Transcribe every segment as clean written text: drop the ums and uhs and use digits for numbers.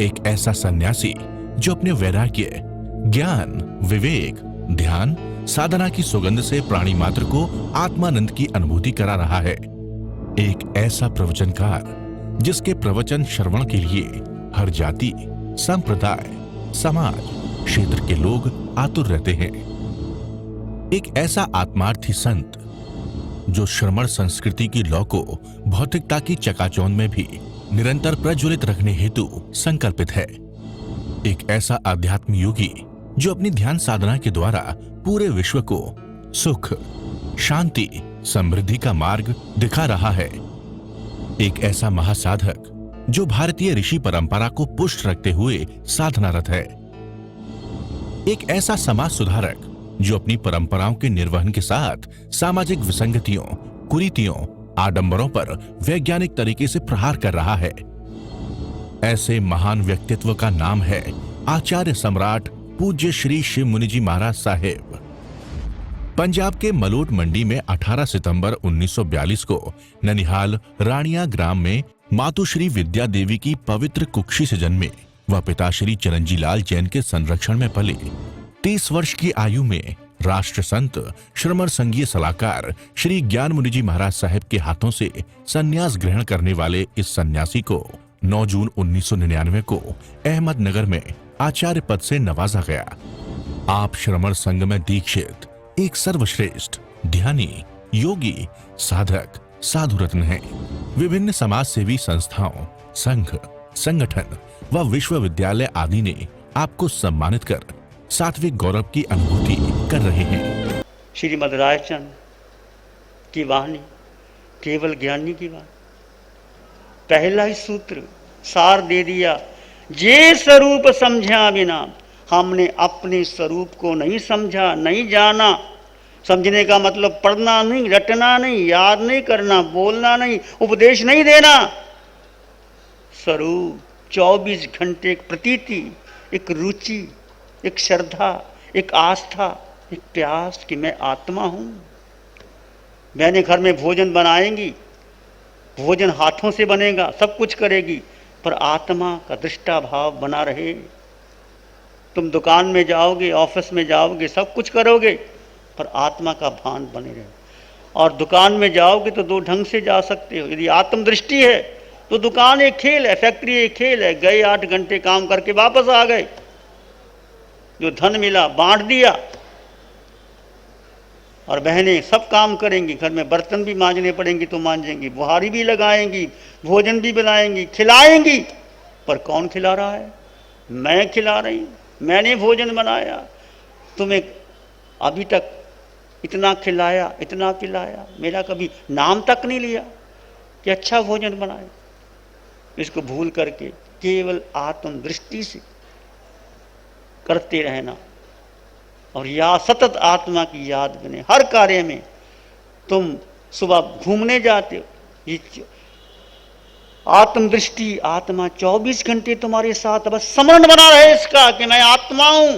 एक ऐसा सन्यासी जो अपने वैराग्य, ज्ञान, विवेक, ध्यान, साधना की सुगंध से प्राणी मात्र को आत्मानंद की अनुभूति करा रहा है। एक ऐसा प्रवचनकार जिसके प्रवचन श्रवण के लिए हर जाति, संप्रदाय, समाज, क्षेत्र के लोग आतुर रहते हैं। एक ऐसा आत्मार्थी संत जो श्रमण संस्कृति की लौ को भौतिकता की चकाचौंध में भी निरंतर प्रज्वलित रखने हेतु संकल्पित है। एक ऐसा आध्यात्म योगी जो अपनी ध्यान साधना के द्वारा पूरे विश्व को सुख, शांति, समृद्धि का मार्ग दिखा रहा है। एक ऐसा महासाधक जो भारतीय ऋषि परंपरा को पुष्ट रखते हुए साधनारत है। एक ऐसा समाज सुधारक जो अपनी परंपराओं के निर्वहन के साथ सामाजिक विसंगतियों, कुरीतियों, आडंबरों पर वैज्ञानिक तरीके से प्रहार कर रहा है। ऐसे महान व्यक्तित्व का नाम है आचार्य सम्राट पूज्य श्री शिव मुनि जी महाराज साहेब। पंजाब के मलोट मंडी में 18 सितंबर 1942 को ननिहाल रानिया ग्राम में मातुश्री विद्या देवी की पवित्र कुक्षी से जन्मे व पिताश्री चिरंजी लाल जैन के संरक्षण में पले। 30 वर्ष की आयु में राष्ट्र संत, श्रमण संघीय सलाहकार श्री ज्ञान मुनि जी महाराज साहेब के हाथों से संन्यास ग्रहण करने वाले इस सन्यासी को 9 जून 1999 को अहमदनगर में आचार्य पद से नवाजा गया। आप श्रमण संघ में दीक्षित एक सर्वश्रेष्ठ ध्यानी, योगी, साधक, साधु रत्न हैं। विभिन्न समाज सेवी संस्थाओं, संघ, संगठन व विश्वविद्यालय आदि ने आपको सम्मानित कर सात्विक गौरव की अनुभूति कर रहे हैं। श्रीमद् रायचंद की वाणी केवल ज्ञानी की बात। पहला ही सूत्र सार दे दिया, जे स्वरूप समझा बिना। हमने अपने स्वरूप को नहीं समझा, नहीं जाना। समझने का मतलब पढ़ना नहीं, रटना नहीं, याद नहीं करना, बोलना नहीं, उपदेश नहीं देना। स्वरूप 24 घंटे एक प्रतीति, एक रुचि, एक श्रद्धा, एक आस्था, एक प्यास कि मैं आत्मा हूं। मैंने घर में भोजन बनाएंगी, भोजन हाथों से बनेगा, सब कुछ करेगी, पर आत्मा का दृष्टा भाव बना रहे। तुम दुकान में जाओगे, ऑफिस में जाओगे, सब कुछ करोगे, पर आत्मा का भान बने रहे। और दुकान में जाओगे तो 2 ढंग से जा सकते हो। यदि आत्मदृष्टि है तो दुकान एक खेल है, फैक्ट्री एक खेल है। गए 8 घंटे काम करके वापस आ गए, जो धन मिला बांट दिया। और बहनें सब काम करेंगी, घर में बर्तन भी मांजने पड़ेंगे तो मांजेंगी, बुहारी भी लगाएंगी, भोजन भी बनाएंगी, खिलाएंगी। पर कौन खिला रहा है? मैं खिला रही हूं, मैंने भोजन बनाया, तुम्हें अभी तक इतना खिलाया, इतना पिलाया, मेरा कभी नाम तक नहीं लिया कि अच्छा भोजन बनाए। इसको भूल करके केवल आत्मदृष्टि से करते रहना और या सतत आत्मा की याद बने हर कार्य में। तुम सुबह घूमने जाते हो, ये आत्मदृष्टि, आत्मा 24 घंटे तुम्हारे साथ, बस स्मरण बना रहे इसका कि मैं आत्मा हूं।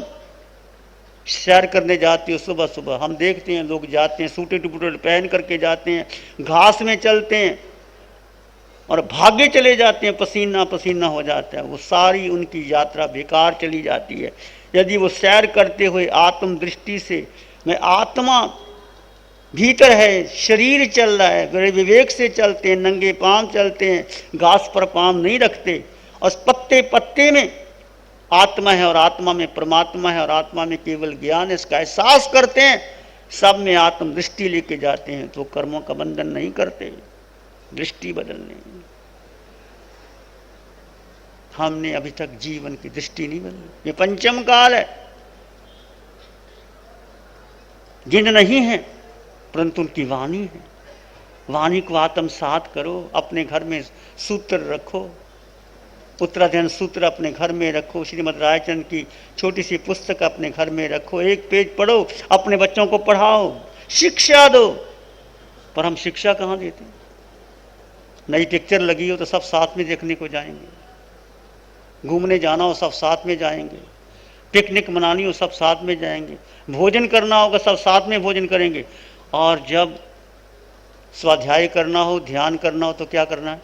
सैर करने जाते हो सुबह सुबह, हम देखते हैं लोग जाते हैं सूटे टुपटे पहन करके जाते हैं, घास में चलते हैं और भागे चले जाते हैं, पसीना पसीना हो जाता है। वो सारी उनकी यात्रा बेकार चली जाती है। यदि वो सैर करते हुए आत्मदृष्टि से मैं आत्मा भीतर है, शरीर चल रहा है, बड़े विवेक से चलते हैं, नंगे पांव चलते हैं, घास पर पांव नहीं रखते, और पत्ते पत्ते में आत्मा है और आत्मा में परमात्मा है और आत्मा में केवल ज्ञान है, इसका एहसास करते हैं, सब में आत्मदृष्टि लेके जाते हैं, तो कर्मों का बंधन नहीं करते, दृष्टि बदलने। हमने अभी तक जीवन की दृष्टि नहीं बदली। ये पंचम काल है, जिन नहीं है परंतु उनकी वाणी है। वाणी को आत्मसात करो, अपने घर में सूत्र रखो, उत्तराध्ययन सूत्र अपने घर में रखो, श्रीमद् रायचंद की छोटी सी पुस्तक अपने घर में रखो, 1 पेज पढ़ो, अपने बच्चों को पढ़ाओ, शिक्षा दो। पर हम शिक्षा कहाँ देते? नई पिक्चर लगी हो तो सब साथ में देखने को जाएंगे, घूमने जाना हो सब साथ में जाएंगे, पिकनिक मनानी हो सब साथ में जाएंगे, भोजन करना होगा सब साथ में भोजन करेंगे। और जब स्वाध्याय करना हो, ध्यान करना हो तो क्या करना है?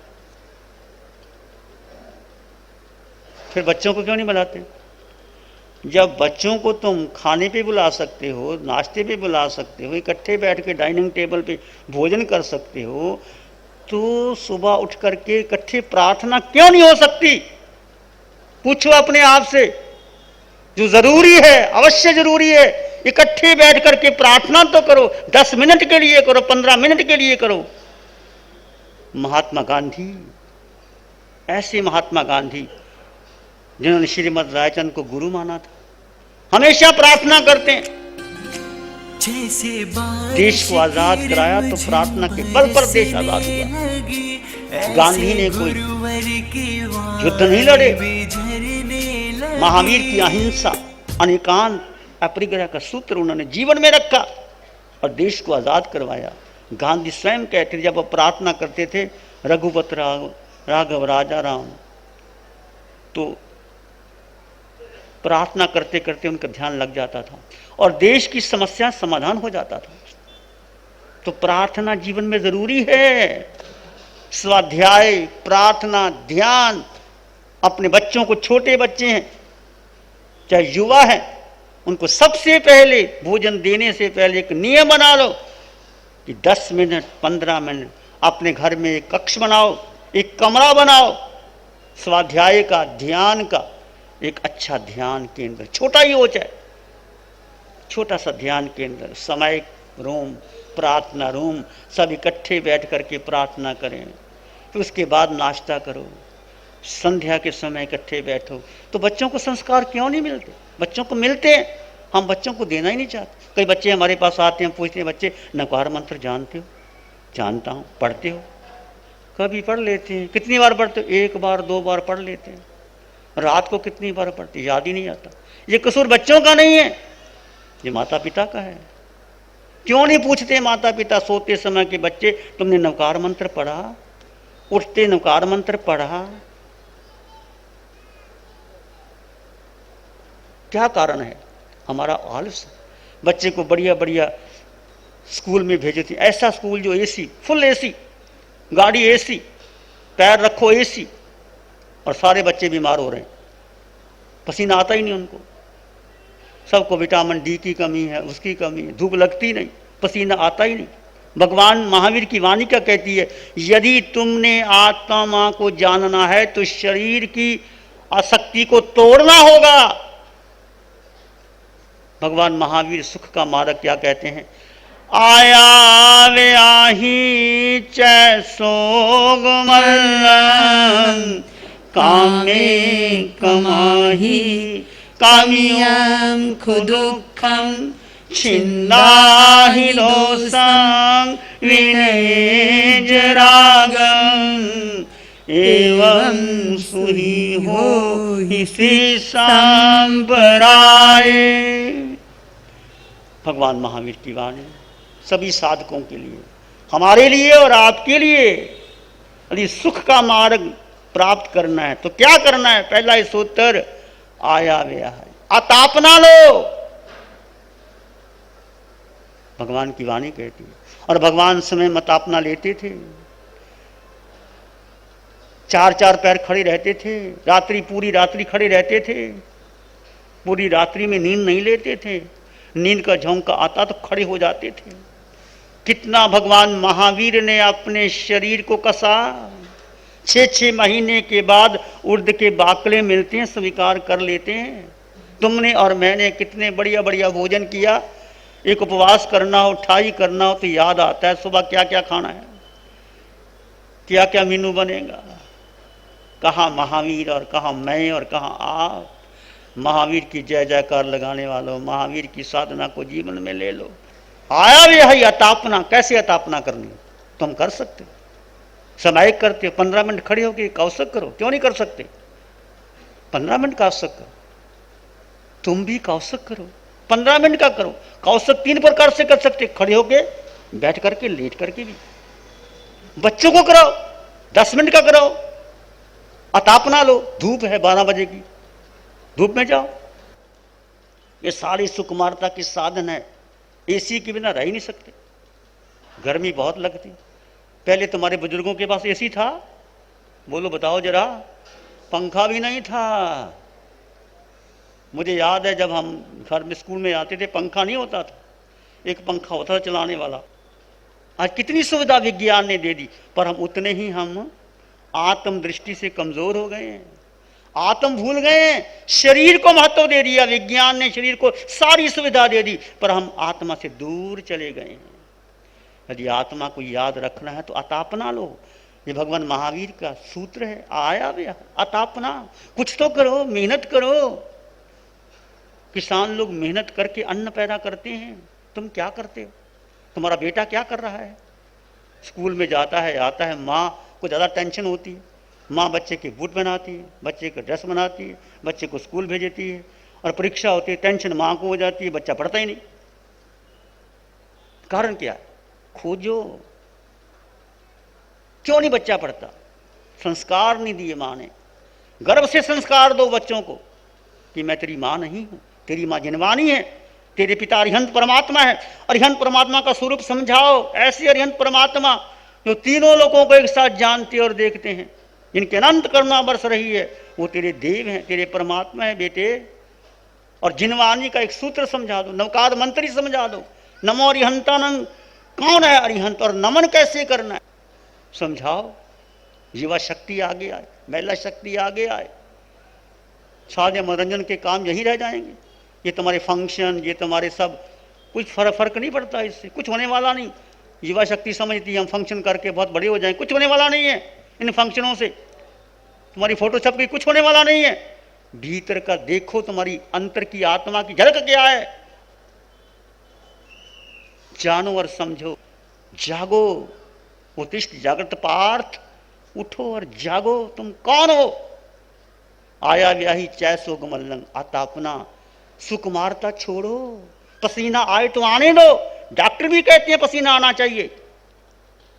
फिर बच्चों को क्यों नहीं बुलाते? जब बच्चों को तुम खाने पे बुला सकते हो, नाश्ते पे बुला सकते हो, इकट्ठे बैठ के डाइनिंग टेबल पे भोजन कर सकते हो, तो सुबह उठ करके इकट्ठे प्रार्थना क्यों नहीं हो सकती? पूछो अपने आप से। जो जरूरी है, अवश्य जरूरी है, इकट्ठे बैठ करके प्रार्थना तो करो। 10 मिनट के लिए करो, 15 मिनट के लिए करो। महात्मा गांधी, ऐसे महात्मा गांधी जिन्होंने श्रीमद रायचंद को गुरु माना था, हमेशा प्रार्थना करते हैं। देश को आजाद कराया तो प्रार्थना के बल पर देश आजाद हुआ। गांधी ने कोई युद्ध नहीं लड़े, महावीर की अहिंसा, अनेकांत, अपरिग्रह का सूत्र उन्होंने जीवन में रखा और देश को आजाद करवाया। गांधी स्वयं कहते थे, जब वो प्रार्थना करते थे, रघुपत राघव राजा राम, तो प्रार्थना करते करते उनका ध्यान लग जाता था और देश की समस्या समाधान हो जाता था। तो प्रार्थना जीवन में जरूरी है। स्वाध्याय, प्रार्थना, ध्यान। अपने बच्चों को, छोटे बच्चे हैं चाहे युवा हैं, उनको सबसे पहले भोजन देने से पहले एक नियम बना लो कि 10 मिनट 15 मिनट अपने घर में एक कक्ष बनाओ, एक कमरा बनाओ, स्वाध्याय का, ध्यान का एक अच्छा ध्यान केंद्र, छोटा ही हो चाहे, छोटा सा ध्यान केंद्र, सामायिक रूम, प्रार्थना रूम, सब इकट्ठे बैठ करके प्रार्थना करें। तो उसके बाद नाश्ता करो, संध्या के समय इकट्ठे बैठो। तो बच्चों को संस्कार क्यों नहीं मिलते? बच्चों को मिलते हैं, हम बच्चों को देना ही नहीं चाहते। कई बच्चे हमारे पास आते हैं, पूछते हैं, बच्चे नकार मंत्र जानते हो? जानता हूँ। पढ़ते हो? कभी पढ़ लेते हैं। कितनी बार पढ़ते हो? 1 बार 2 बार पढ़ लेते हैं। रात को कितनी बार पढ़ते, याद ही नहीं आता। ये कसूर बच्चों का नहीं है, ये माता पिता का है। क्यों नहीं पूछते माता पिता सोते समय के बच्चे, तुमने नवकार मंत्र पढ़ा? उठते नवकार मंत्र पढ़ा? क्या कारण है? हमारा आलस। बच्चे को बढ़िया बढ़िया स्कूल में भेजे थे, ऐसा स्कूल जो एसी, फुल एसी, गाड़ी एसी, पैर रखो एसी, और सारे बच्चे बीमार हो रहे हैं। पसीना आता ही नहीं उनको। सबको विटामिन डी की कमी है, उसकी कमी है, धूप लगती नहीं, पसीना आता ही नहीं। भगवान महावीर की वाणी क्या कहती है? यदि तुमने आत्मा को जानना है तो शरीर की आसक्ति को तोड़ना होगा। भगवान महावीर सुख का मार्ग क्या कहते हैं? आया वे आही चैसोग मल्लम कामे कमाही कामियम खुदुखम छिन्नाहि दोषं विनेज रागम एवं सुही हो इसी सांबराए। भगवान महावीर की वाणी सभी साधकों के लिए, हमारे लिए और आपके लिए। यदि सुख का मार्ग प्राप्त करना है तो क्या करना है? पहला ही सूत्र, आया वे है, अतापना लो। भगवान की वाणी कहती है। और भगवान समय मतापना लेते थे, 4-4 पैर खड़े रहते थे, रात्रि पूरी रात्रि खड़े रहते थे, पूरी रात्रि में नींद नहीं लेते थे, नींद का झोंका आता तो खड़े हो जाते थे। कितना भगवान महावीर ने अपने शरीर को कसा। 6-6 महीने के बाद उर्द के बाकले मिलते हैं, स्वीकार कर लेते हैं। तुमने और मैंने कितने बढ़िया बढ़िया भोजन किया। एक उपवास करना हो, ठाई करना हो तो याद आता है सुबह क्या क्या खाना है, क्या क्या मेनू बनेगा। कहाँ महावीर और कहाँ मैं और कहाँ आप। महावीर की जय जयकार लगाने वालों, महावीर की साधना को जीवन में ले लो। आया भी है अतापना। कैसे अतापना करनी? तुम कर सकते हो, सामायिक करते हो, 15 मिनट खड़े होकर कौशक करो। क्यों नहीं कर सकते? 15 मिनट कौशक करो, तुम भी कौशक करो, 15 मिनट का करो। कौशक 3 प्रकार से कर सकते, खड़े होके, बैठ करके, लेट करके भी। बच्चों को कराओ, 10 मिनट का कराओ। अतापना लो। धूप है 12 बजे की, धूप में जाओ। ये सारी सुकुमारता की साधन है। एसी के बिना रह ही नहीं सकते, गर्मी बहुत लगती। पहले तुम्हारे बुजुर्गों के पास एसी था? बोलो, बताओ जरा। पंखा भी नहीं था। मुझे याद है जब हम घर में स्कूल में आते थे, पंखा नहीं होता था, एक पंखा होता था चलाने वाला। आज कितनी सुविधा विज्ञान ने दे दी, पर हम उतने ही हम आत्म दृष्टि से कमजोर हो गए हैं, आत्म भूल गए हैं। शरीर को महत्व दे दिया विज्ञान ने, शरीर को सारी सुविधा दे दी, पर हम आत्मा से दूर चले गए हैं। यदि आत्मा को याद रखना है तो अतापना लो। ये भगवान महावीर का सूत्र है, आया भी अतापना। कुछ तो करो, मेहनत करो। किसान लोग मेहनत करके अन्न पैदा करते हैं, तुम क्या करते हो? तुम्हारा बेटा क्या कर रहा है? स्कूल में जाता है, आता है, माँ को ज़्यादा टेंशन होती है। माँ बच्चे के बूट बनाती है, बच्चे का ड्रेस बनाती है, बच्चे को स्कूल भेजती है, और परीक्षा होती है, टेंशन माँ को हो जाती है, बच्चा पढ़ता ही नहीं। कारण क्या है? खोजो। क्यों नहीं बच्चा पढ़ता? संस्कार नहीं दिए माँ ने। गर्व से संस्कार दो बच्चों को कि मैं तेरी माँ नहीं हूं, तेरी माँ जिनवानी है, तेरे पिता अरिहंत परमात्मा है। अरिहंत परमात्मा का स्वरूप समझाओ। ऐसे अरिहंत परमात्मा जो तीनों लोगों को एक साथ जानते और देखते हैं, जिनके अनंत करुणा बरस रही है, वो तेरे देव हैं, तेरे परमात्मा है बेटे। और जिनवानी का एक सूत्र समझा दो, नवकार मंत्री समझा दो। नमो अरिहंतानंद, कौन है अरिहंत और नमन कैसे करना है समझाओ। युवा शक्ति आगे आए, महिला शक्ति आगे आए। सारे मनोरंजन के काम यही रह जाएंगे। ये तुम्हारे फंक्शन, ये तुम्हारे सब, कुछ फर्क नहीं पड़ता, इससे कुछ होने वाला नहीं। युवा शक्ति समझती है हम फंक्शन करके बहुत बड़े हो जाएं, कुछ होने वाला नहीं है इन फंक्शनों से। तुम्हारी फोटो छप गई, कुछ होने वाला नहीं है। भीतर का देखो, तुम्हारी अंतर की आत्मा की झलक क्या है, जानो और समझो। जागो, उत्तिष्ठ जागृत पार्थ, उठो और जागो। तुम कौन हो? आया व्याही चैसो गमल्लंग, अतापना, सुकुमारता छोड़ो। पसीना आए तो आने दो। डॉक्टर भी कहते हैं पसीना आना चाहिए,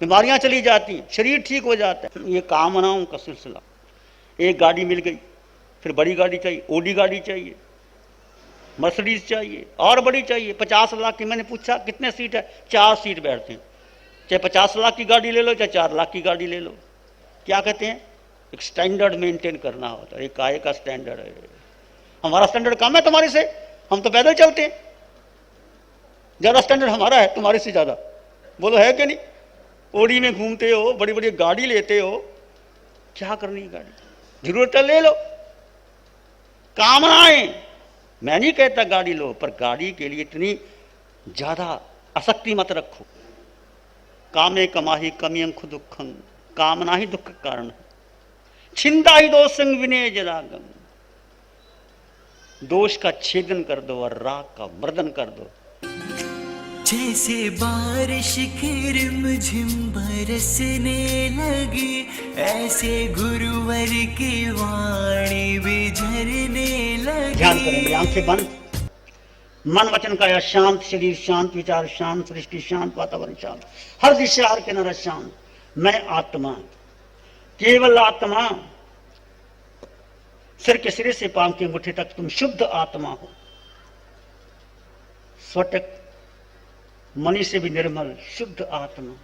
बीमारियां चली जाती हैं, शरीर ठीक हो जाता है। ये कामनाओं का सिलसिला। एक गाड़ी मिल गई, फिर बड़ी गाड़ी चाहिए, ओडी गाड़ी चाहिए, मर्सिडीज चाहिए, और बड़ी चाहिए, 50 लाख की। मैंने पूछा कितने सीट है? 4 सीट बैठते हैं। चाहे 50 लाख की गाड़ी ले लो, चाहे 4 लाख की गाड़ी ले लो। क्या कहते हैं? एक स्टैंडर्ड मेंटेन करना होता है। एक काय का स्टैंडर्ड है? हमारा स्टैंडर्ड कम है तुम्हारे से, हम तो पैदल चलते हैं। ज्यादा स्टैंडर्ड हमारा है तुम्हारे से ज्यादा, बोलो है कि नहीं? ओडी में घूमते हो, बड़ी बड़ी गाड़ी लेते हो, क्या करनी गाड़ी? जरूरत है ले लो। कामनाएं, मैं नहीं कहता गाड़ी लो, पर गाड़ी के लिए इतनी ज्यादा आसक्ति मत रखो। कामे कमाही कमियं खुद दुखं, कामना ही दुख का कारण है। छिंदा ही दोष संग विनय जरागम, दोष का छेदन कर दो और राग का मर्दन कर दो। जैसे बारिश की रिमझिम बरसने लगी, ऐसे गुरुवर की वाणी भी झरने लगी। ध्यान करेंगे, आंखें बंद, मन वचन काया शांत, शरीर शांत, विचार शांत, सृष्टि शांत, वातावरण शांत, हर दिशा हर किनारा शांत। मैं आत्मा, केवल आत्मा। सिर के सिरे से पांव के अंगूठे तक तुम शुद्ध आत्मा हो। स्वटक मणि से भी निर्मल शुद्ध आत्मा।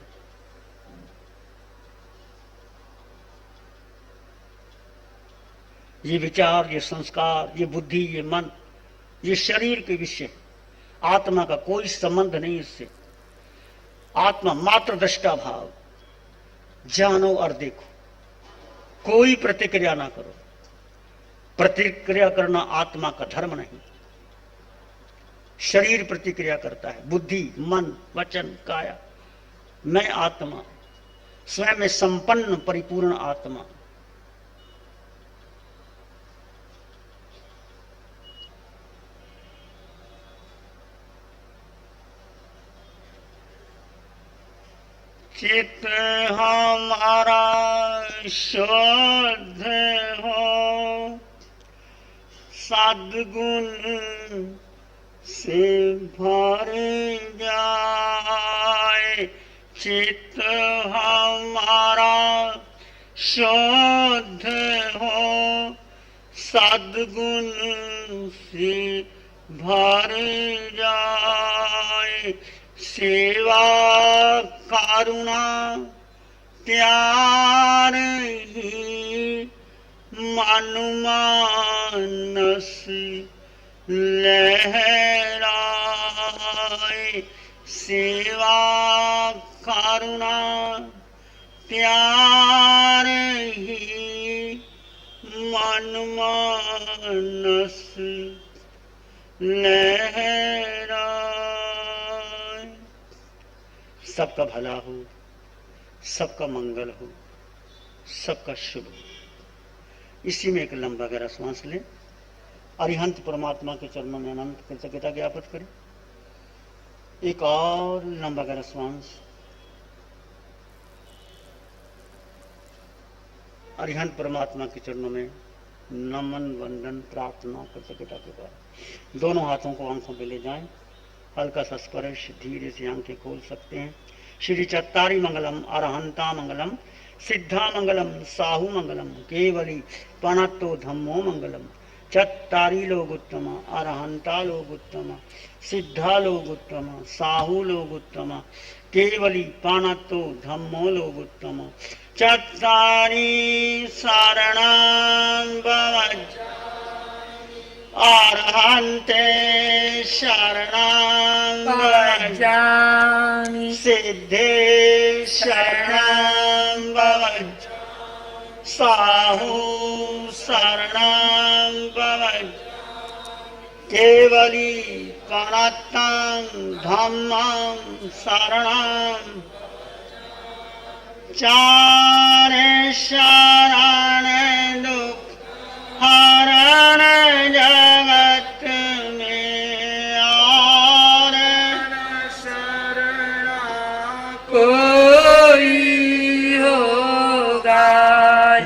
ये विचार, ये संस्कार, ये बुद्धि, ये मन, ये शरीर के विषय, आत्मा का कोई संबंध नहीं इससे। आत्मा मात्र दृष्टा भाव। जानो और देखो, कोई प्रतिक्रिया ना करो। प्रतिक्रिया करना आत्मा का धर्म नहीं। शरीर प्रतिक्रिया करता है, बुद्धि, मन, वचन, काया। मैं आत्मा, स्वयं में संपन्न परिपूर्ण आत्मा। चित हमारा शुद्ध हो, सद्गुण से भर जाए। चित हमारा शुद्ध हो, सद्गुण से भर जाए। सेवा करुणा प्यार ही मानुमानस लहराए, सेवा करुणा प्यार ही मानुमानस लहराए। सबका भला हो, सबका मंगल हो, सबका शुभ हो। इसी में एक लंबा गहरा श्वास लें। अरिहंत परमात्मा के चरणों में अनंत कृतज्ञता ज्ञापित करें। एक और लंबा गहरा श्वास। अरिहंत परमात्मा के चरणों में नमन वंदन प्रार्थना कृतज्ञता के बाद दोनों हाथों को आंखों पे ले जाएं। हल्का सा स्पर्श, धीरे से आंखें खोल सकते हैं। श्री चत्तारी मंगलम, अरहंता मंगलम, सिद्धा मंगलम, साहू मंगलम, केवली पणत्तो धम्मो मंगलम। चत्तारी लोग उत्तम, अरहंता लोग उत्तम, सिद्धा लोग उत्तम, साहू लोग उत्तम, केवली पाणत्तो धम्मो लोग उत्तम। चत्तारी शरणां भवज्जामि, अरहन्ते शरणां भवज्जामि, सिद्धे शरणां भवज्जामि, साहू शरणां भवज्जामि, केवली प्रणतां धम्मां शरणां। चार शरण दुख हरण जगत में, और शरण कोई होगा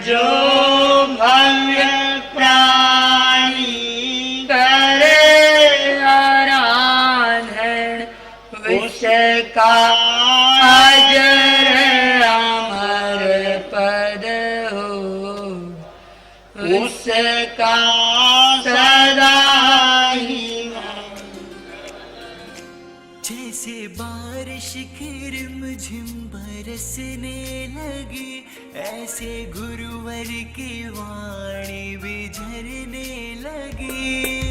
जो भव्य प्राणी करे आराधन, उसका अजर अमर पद हो, उसका सदा ही। जैसे बारिश की रिमझिम बरसने लगी, ऐसे गुरुवर की वाणी भी झरने लगी।